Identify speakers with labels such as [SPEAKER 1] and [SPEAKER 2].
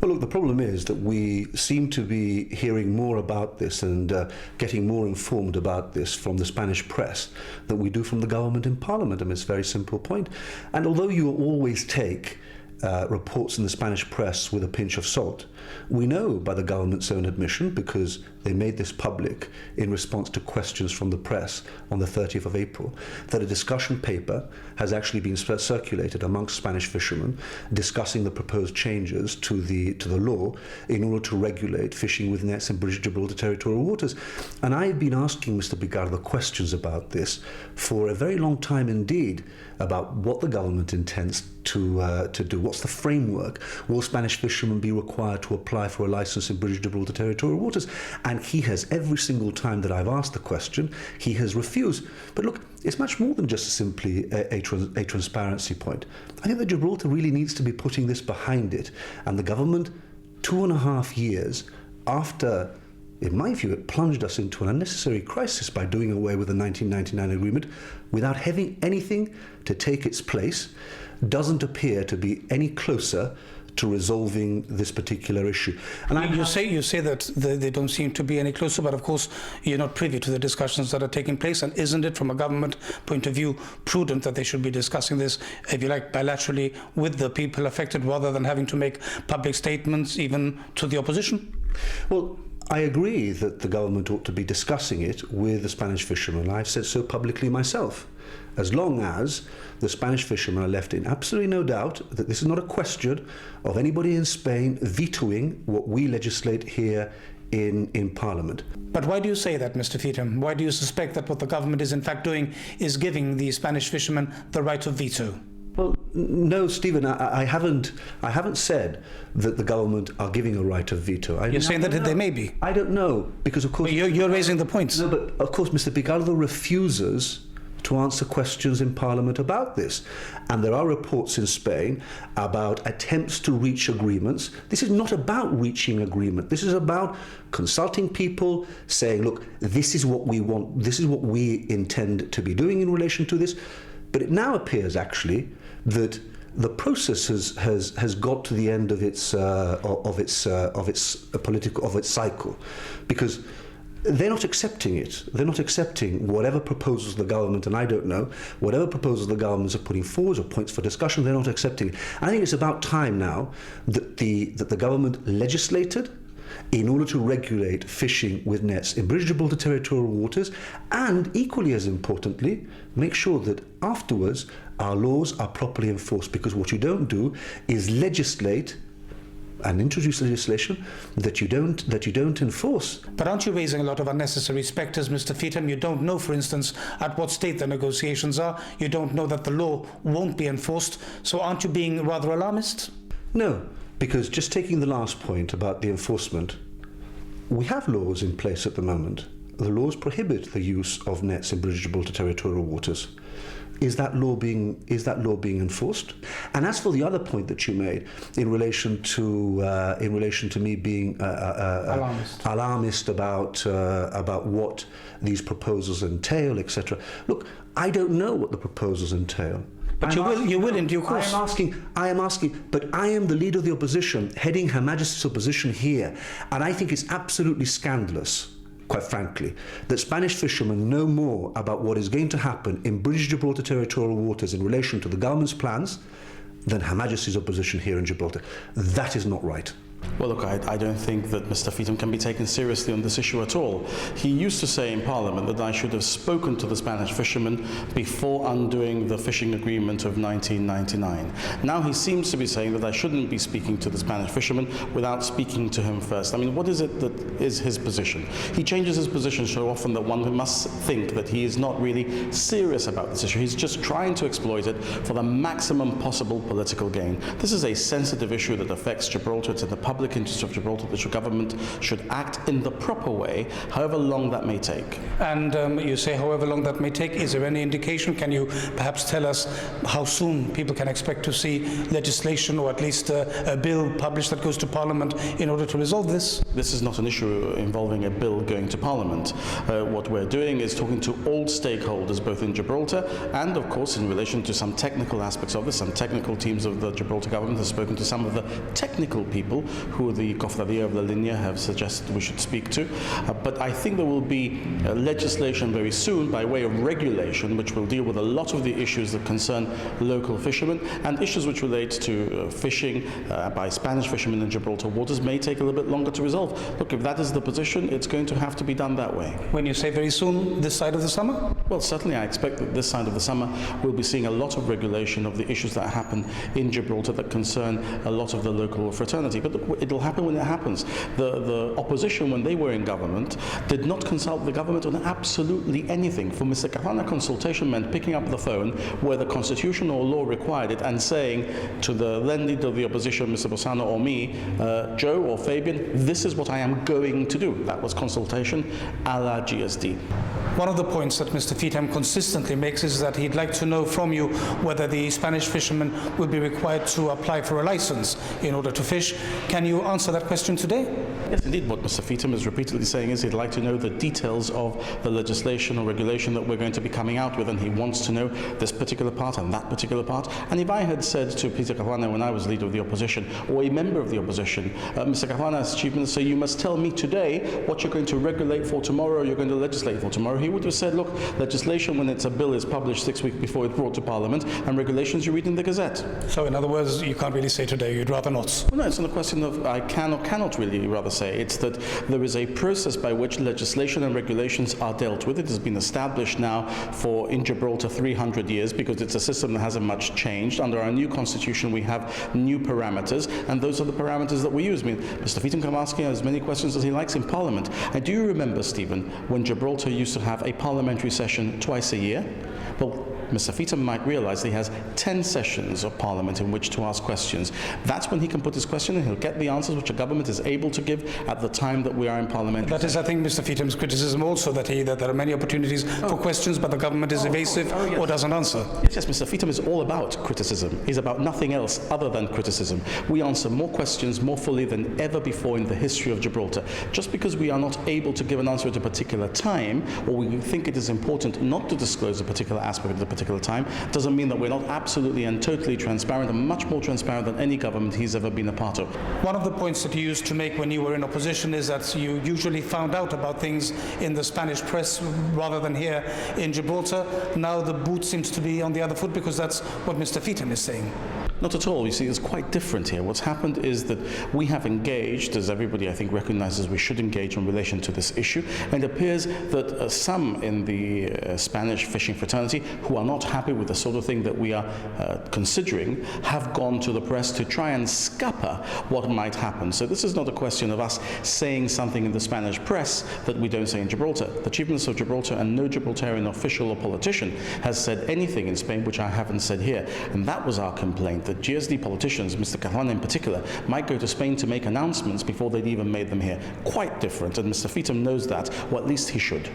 [SPEAKER 1] Well, look, the problem is that we seem to be hearing more about this and getting more informed about this from the Spanish press than we do from the government in Parliament. I mean, it's a very simple point. And although you always take reports in the Spanish press with a pinch of salt, we know by the government's own admission, because they made this public in response to questions from the press on the 30th of April, that a discussion paper has actually been circulated amongst Spanish fishermen discussing the proposed changes to the law in order to regulate fishing with nets in British Gibraltar territorial waters. And I've been asking Mr. Picardo questions about this for a very long time indeed, about what the government intends to do. What's the framework? Will Spanish fishermen be required to apply for a license in British Gibraltar territorial waters? And he has, every single time that I've asked the question, he has refused. But look, it's much more than just simply a transparency point. I think that Gibraltar really needs to be putting this behind it. And the government, 2.5 years after, in my view, it plunged us into an unnecessary crisis by doing away with the 1999 agreement without having anything to take its place, doesn't appear to be any closer to resolving this particular issue. And
[SPEAKER 2] you say that they don't seem to be any closer, but of course you're not privy to the discussions that are taking place. And isn't it, from a government point of view, prudent that they should be discussing this, if you like, bilaterally with the people affected, rather than having to make public statements even to the opposition?
[SPEAKER 1] Well, I agree that the government ought to be discussing it with the Spanish fishermen. I've said so publicly myself. As long as the Spanish fishermen are left in absolutely no doubt that this is not a question of anybody in Spain vetoing what we legislate here in Parliament.
[SPEAKER 2] But why do you say that, Mr. Feetham? Why do you suspect that what the government is in fact doing is giving the Spanish fishermen the right of veto?
[SPEAKER 1] Well, no, Stephen, I haven't said that the government are giving a right of veto.
[SPEAKER 2] You're saying that they may be?
[SPEAKER 1] I don't know, because of course...
[SPEAKER 2] But you're raising the points.
[SPEAKER 1] No, but of course Mr. Picardo refuses to answer questions in Parliament about this. And there are reports in Spain about attempts to reach agreements. This is not about reaching agreement. This is about consulting people, saying, look, this is what we want, this is what we intend to be doing in relation to this. But it now appears actually that the process has got to the end of its cycle, because they're not accepting it. They're not accepting whatever proposals the government, and I don't know, whatever proposals the governments are putting forward or points for discussion, they're not accepting it. I think it's about time now that the government legislated in order to regulate fishing with nets in British Gibraltar territorial waters, and equally as importantly, make sure that afterwards our laws are properly enforced, because what you don't do is legislate and introduce legislation that you don't enforce.
[SPEAKER 2] But aren't you raising a lot of unnecessary spectres, Mr. Feetham? You don't know, for instance, at what state the negotiations are. You don't know that the law won't be enforced. So aren't you being rather alarmist?
[SPEAKER 1] No, because just taking the last point about the enforcement, we have laws in place at the moment. The laws prohibit the use of nets in British Gibraltar territorial waters. Is that law being enforced? And as for the other point that you made in relation to me being alarmist about what these proposals entail, etc. Look, I don't know what the proposals entail.
[SPEAKER 2] But you will in due course.
[SPEAKER 1] I am asking, but I am the leader of the opposition, heading Her Majesty's opposition here, and I think it's absolutely scandalous, quite frankly, that Spanish fishermen know more about what is going to happen in British Gibraltar territorial waters in relation to the government's plans than Her Majesty's opposition here in Gibraltar. That is not right.
[SPEAKER 3] Well, look, I don't think that Mr. Feetham can be taken seriously on this issue at all. He used to say in Parliament that I should have spoken to the Spanish fishermen before undoing the fishing agreement of 1999. Now he seems to be saying that I shouldn't be speaking to the Spanish fishermen without speaking to him first. I mean, what is it that is his position? He changes his position so often that one must think that he is not really serious about this issue. He's just trying to exploit it for the maximum possible political gain. This is a sensitive issue that affects Gibraltar. It's in the public interest of Gibraltar that your government should act in the proper way, however long that may take.
[SPEAKER 2] And you say however long that may take. Is there any indication? Can you perhaps tell us how soon people can expect to see legislation, or at least a bill published that goes to Parliament in order to resolve this?
[SPEAKER 3] This is not an issue involving a bill going to Parliament. What we're doing is talking to all stakeholders, both in Gibraltar and, of course, in relation to some technical aspects of this. Some technical teams of the Gibraltar government have spoken to some of the technical people who the Cofradia of La Linea have suggested we should speak to. But I think there will be legislation very soon by way of regulation which will deal with a lot of the issues that concern local fishermen, and issues which relate to fishing by Spanish fishermen in Gibraltar waters may take a little bit longer to resolve. Look, if that is the position, it's going to have to be done that way.
[SPEAKER 2] When you say very soon, this side of the summer?
[SPEAKER 3] Well, certainly I expect that this side of the summer we'll be seeing a lot of regulation of the issues that happen in Gibraltar that concern a lot of the local fraternity. But look, it'll happen when it happens. The opposition, when they were in government, did not consult the government on absolutely anything. For Mr. Kahana, consultation meant picking up the phone where the constitution or law required it and saying to the then leader of the opposition, Mr. Bossano, or me, Joe or Fabian, this is what I am going to do. That was consultation a la GSD.
[SPEAKER 2] One of the points that Mr. Feetham consistently makes is that he'd like to know from you whether the Spanish fishermen will be required to apply for a license in order to fish. Can you answer that question today?
[SPEAKER 3] Yes, indeed. What Mr. Feetham is repeatedly saying is he'd like to know the details of the legislation or regulation that we're going to be coming out with, and he wants to know this particular part and that particular part. And if I had said to Peter Caruana when I was leader of the opposition, or a member of the opposition, Mr. Caruana, as Chief Minister, you must tell me today what you're going to regulate for tomorrow or you're going to legislate for tomorrow, he would have said, look, legislation when it's a bill is published 6 weeks before it's brought to Parliament, and regulations you read in the Gazette.
[SPEAKER 2] So in other words, you can't really say today, you'd rather not?
[SPEAKER 3] Well, no, it's not a question of I can or cannot really rather say. It's that there is a process by which legislation and regulations are dealt with. It has been established now for, in Gibraltar, 300 years, because it's a system that hasn't much changed. Under our new constitution, we have new parameters, and those are the parameters that we use. I mean, Mr. Feetham can ask as many questions as he likes in Parliament. And do you remember, Stephen, when Gibraltar used to have a parliamentary session twice a year? Well, Mr. Feetham might realise he has 10 sessions of Parliament in which to ask questions. That's when he can put his question and he'll get the answers which a government is able to give at the time that we are in Parliament.
[SPEAKER 2] That is, I think, Mr. Feetham's criticism also, that there are many opportunities for questions, but the government is evasive
[SPEAKER 3] yes.
[SPEAKER 2] or doesn't answer.
[SPEAKER 3] Yes, Mr. Feetham is all about criticism. He's about nothing else other than criticism. We answer more questions more fully than ever before in the history of Gibraltar. Just because we are not able to give an answer at a particular time, or we think it is important not to disclose a particular aspect at a particular time, doesn't mean that we're not absolutely and totally transparent, and much more transparent than any government he's ever been a part of.
[SPEAKER 2] One of the points that you used to make when you were in opposition is that you usually found out about things in the Spanish press rather than here in Gibraltar. Now the boot seems to be on the other foot, because that's what Mr. Feetham is saying.
[SPEAKER 3] Not at all. You see, it's quite different here. What's happened is that we have engaged, as everybody I think recognizes we should engage in relation to this issue, and it appears that some in the Spanish fishing fraternity who are not happy with the sort of thing that we are considering have gone to the press to try and scupper what might happen. So this is not a question of us saying something in the Spanish press that we don't say in Gibraltar. The Chief Minister of Gibraltar and no Gibraltarian official or politician has said anything in Spain which I haven't said here. And that was our complaint, that GSD politicians, Mr. Caruana in particular, might go to Spain to make announcements before they'd even made them here. Quite different, and Mr. Feetham knows that, or at least he should.